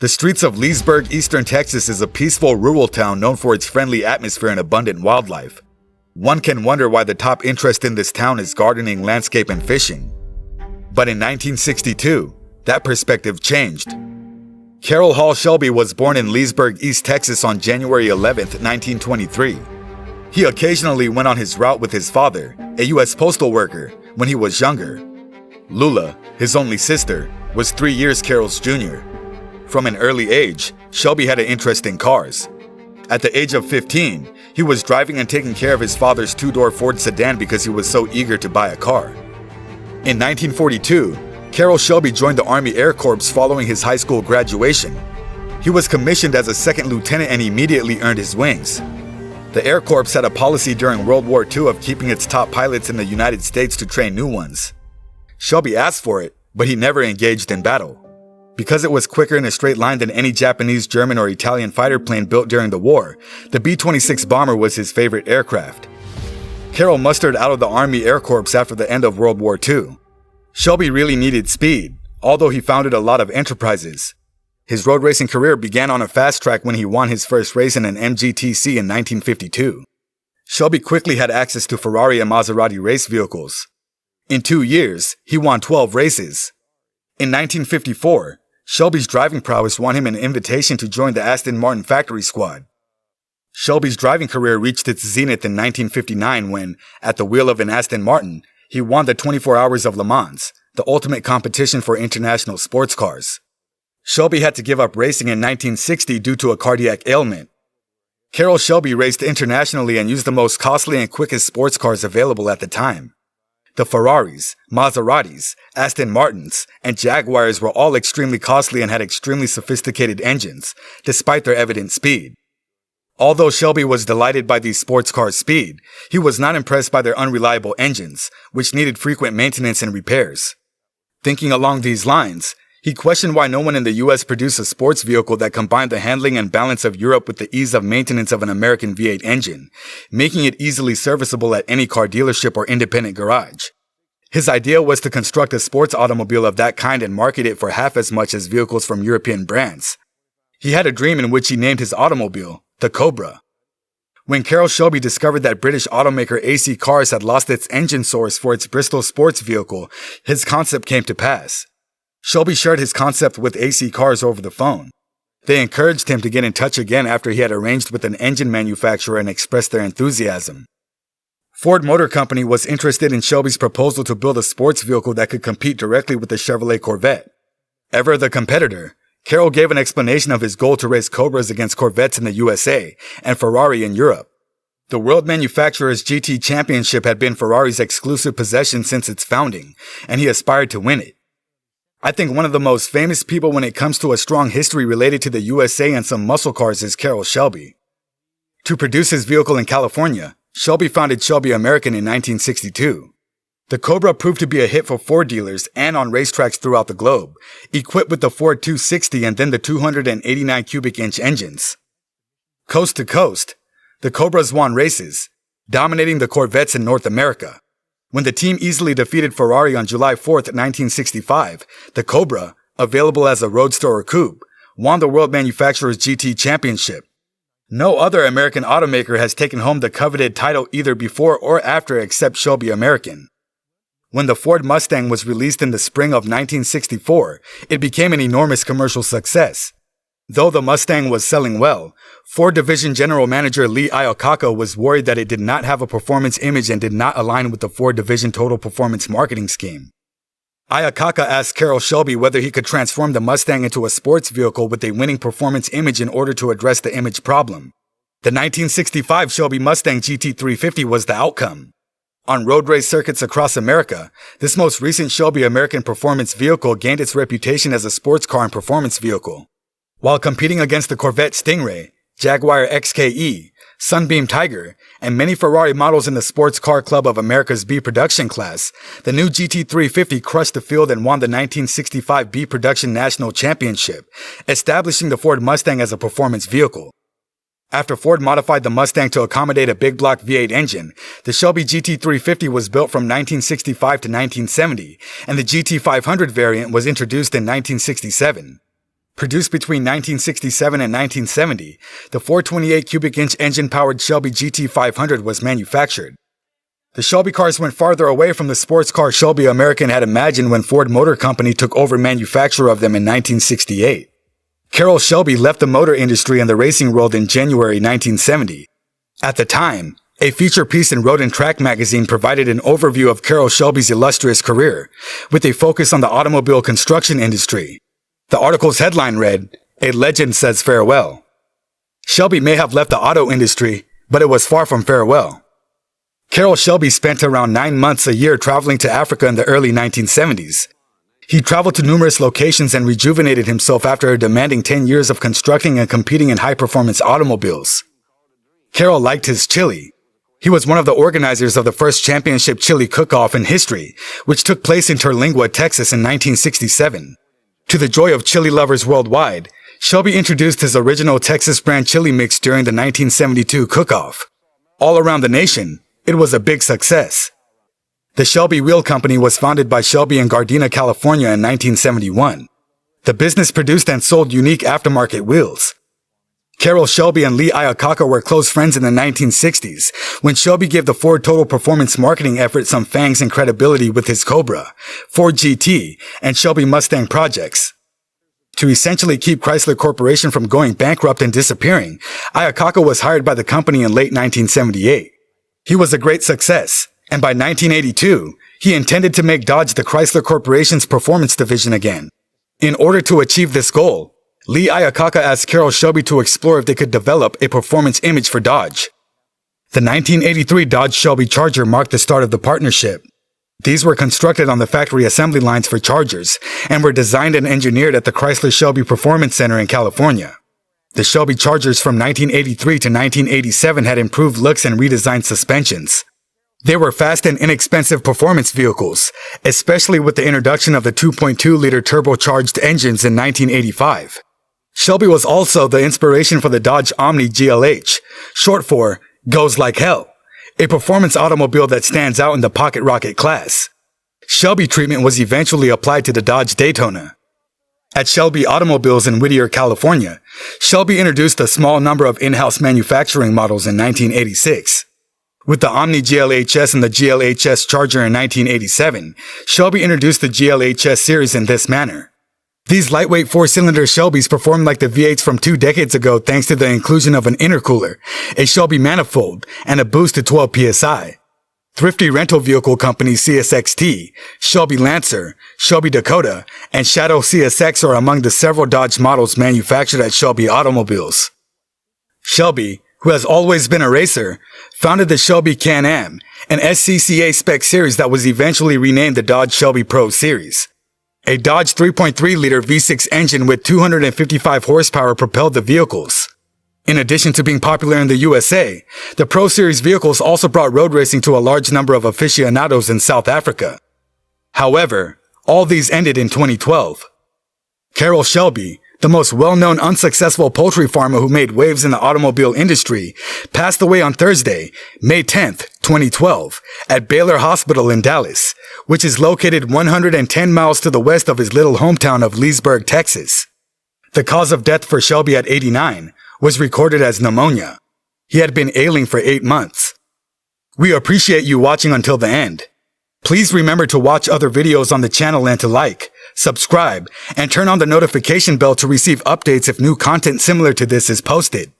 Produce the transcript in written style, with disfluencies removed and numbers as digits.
The streets of Leesburg, Eastern Texas is a peaceful rural town known for its friendly atmosphere and abundant wildlife. One can wonder why the top interest in this town is gardening, landscape, and fishing. But in 1962, that perspective changed. Carroll Shelby was born in Leesburg, East Texas on January 11, 1923. He occasionally went on his route with his father, a U.S. postal worker, when he was younger. Lula, his only sister, was 3 years Carroll's junior. From an early age, Shelby had an interest in cars. At the age of 15, he was driving and taking care of his father's two-door Ford sedan because he was so eager to buy a car. In 1942, Carroll Shelby joined the Army Air Corps following his high school graduation. He was commissioned as a second lieutenant and immediately earned his wings. The Air Corps had a policy during World War II of keeping its top pilots in the United States to train new ones. Shelby asked for it, but he never engaged in battle. Because it was quicker in a straight line than any Japanese, German, or Italian fighter plane built during the war, the B-26 bomber was his favorite aircraft. Carroll mustered out of the Army Air Corps after the end of World War II. Shelby really needed speed, although he founded a lot of enterprises. His road racing career began on a fast track when he won his first race in an MGTC in 1952. Shelby quickly had access to Ferrari and Maserati race vehicles. In 2 years, he won 12 races. In 1954, Shelby's driving prowess won him an invitation to join the Aston Martin factory squad. Shelby's driving career reached its zenith in 1959 when, at the wheel of an Aston Martin, he won the 24 Hours of Le Mans, the ultimate competition for international sports cars. Shelby had to give up racing in 1960 due to a cardiac ailment. Carroll Shelby raced internationally and used the most costly and quickest sports cars available at the time. The Ferraris, Maseratis, Aston Martins, and Jaguars were all extremely costly and had extremely sophisticated engines, despite their evident speed. Although Shelby was delighted by these sports cars' speed, he was not impressed by their unreliable engines, which needed frequent maintenance and repairs. Thinking along these lines, he questioned why no one in the U.S. produced a sports vehicle that combined the handling and balance of Europe with the ease of maintenance of an American V8 engine, making it easily serviceable at any car dealership or independent garage. His idea was to construct a sports automobile of that kind and market it for half as much as vehicles from European brands. He had a dream in which he named his automobile the Cobra. When Carroll Shelby discovered that British automaker AC Cars had lost its engine source for its Bristol sports vehicle, his concept came to pass. Shelby shared his concept with AC Cars over the phone. They encouraged him to get in touch again after he had arranged with an engine manufacturer and expressed their enthusiasm. Ford Motor Company was interested in Shelby's proposal to build a sports vehicle that could compete directly with the Chevrolet Corvette. Ever the competitor, Carroll gave an explanation of his goal to race Cobras against Corvettes in the USA and Ferrari in Europe. The World Manufacturers GT Championship had been Ferrari's exclusive possession since its founding, and he aspired to win it. I think one of the most famous people when it comes to a strong history related to the USA and some muscle cars is Carroll Shelby. To produce his vehicle in California, Shelby founded Shelby American in 1962. The Cobra proved to be a hit for Ford dealers and on racetracks throughout the globe, equipped with the Ford 260 and then the 289 cubic inch engines. Coast to coast, the Cobras won races, dominating the Corvettes in North America. When the team easily defeated Ferrari on July 4, 1965, the Cobra, available as a roadster or coupe, won the World Manufacturers GT Championship. No other American automaker has taken home the coveted title either before or after except Shelby American. When the Ford Mustang was released in the spring of 1964, it became an enormous commercial success. Though the Mustang was selling well, Ford Division General Manager Lee Iacocca was worried that it did not have a performance image and did not align with the Ford Division Total Performance marketing scheme. Iacocca asked Carroll Shelby whether he could transform the Mustang into a sports vehicle with a winning performance image in order to address the image problem. The 1965 Shelby Mustang GT350 was the outcome. On road race circuits across America, this most recent Shelby American performance vehicle gained its reputation as a sports car and performance vehicle. While competing against the Corvette Stingray, Jaguar XKE, Sunbeam Tiger, and many Ferrari models in the Sports Car Club of America's B production class, the new GT350 crushed the field and won the 1965 B Production National Championship, establishing the Ford Mustang as a performance vehicle. After Ford modified the Mustang to accommodate a big block V8 engine, the Shelby GT350 was built from 1965 to 1970, and the GT500 variant was introduced in 1967. Produced between 1967 and 1970, the 428 cubic inch engine-powered Shelby GT500 was manufactured. The Shelby cars went farther away from the sports car Shelby American had imagined when Ford Motor Company took over manufacture of them in 1968. Carroll Shelby left the motor industry and the racing world in January 1970. At the time, a feature piece in Road and Track magazine provided an overview of Carroll Shelby's illustrious career, with a focus on the automobile construction industry. The article's headline read, "A Legend Says Farewell." Shelby may have left the auto industry, but it was far from farewell. Carroll Shelby spent around 9 months a year traveling to Africa in the early 1970s. He traveled to numerous locations and rejuvenated himself after a demanding 10 years of constructing and competing in high-performance automobiles. Carroll liked his chili. He was one of the organizers of the first championship chili cook-off in history, which took place in Terlingua, Texas in 1967. To the joy of chili lovers worldwide, Shelby introduced his original Texas brand chili mix during the 1972 cook-off. All around the nation, it was a big success. The Shelby Wheel Company was founded by Shelby in Gardena, California in 1971. The business produced and sold unique aftermarket wheels. Carroll Shelby and Lee Iacocca were close friends in the 1960s, when Shelby gave the Ford Total Performance marketing effort some fangs and credibility with his Cobra, Ford GT, and Shelby Mustang projects. To essentially keep Chrysler Corporation from going bankrupt and disappearing, Iacocca was hired by the company in late 1978. He was a great success, and by 1982, he intended to make Dodge the Chrysler Corporation's performance division again. In order to achieve this goal, Lee Iacocca asked Carroll Shelby to explore if they could develop a performance image for Dodge. The 1983 Dodge Shelby Charger marked the start of the partnership. These were constructed on the factory assembly lines for Chargers and were designed and engineered at the Chrysler Shelby Performance Center in California. The Shelby Chargers from 1983 to 1987 had improved looks and redesigned suspensions. They were fast and inexpensive performance vehicles, especially with the introduction of the 2.2-liter turbocharged engines in 1985. Shelby was also the inspiration for the Dodge Omni GLH, short for Goes Like Hell, a performance automobile that stands out in the pocket rocket class. Shelby treatment was eventually applied to the Dodge Daytona. At Shelby Automobiles in Whittier, California, Shelby introduced a small number of in-house manufacturing models in 1986. With the Omni GLHS and the GLHS Charger in 1987, Shelby introduced the GLHS series in this manner. These lightweight four-cylinder Shelbys performed like the V8s from 2 decades ago thanks to the inclusion of an intercooler, a Shelby manifold, and a boost to 12 psi. Thrifty rental vehicle companies CSXT, Shelby Lancer, Shelby Dakota, and Shadow CSX are among the several Dodge models manufactured at Shelby Automobiles. Shelby, who has always been a racer, founded the Shelby Can-Am, an SCCA spec series that was eventually renamed the Dodge Shelby Pro Series. A Dodge 3.3-liter V6 engine with 255 horsepower propelled the vehicles. In addition to being popular in the USA, the Pro Series vehicles also brought road racing to a large number of aficionados in South Africa. However, all these ended in 2012. Carroll Shelby, the most well-known unsuccessful poultry farmer who made waves in the automobile industry, passed away on Thursday, May 10th, 2012, at Baylor Hospital in Dallas, which is located 110 miles to the west of his little hometown of Leesburg, Texas. The cause of death for Shelby at 89 was recorded as pneumonia. He had been ailing for 8 months. We appreciate you watching until the end. Please remember to watch other videos on the channel and to like, subscribe, and turn on the notification bell to receive updates if new content similar to this is posted.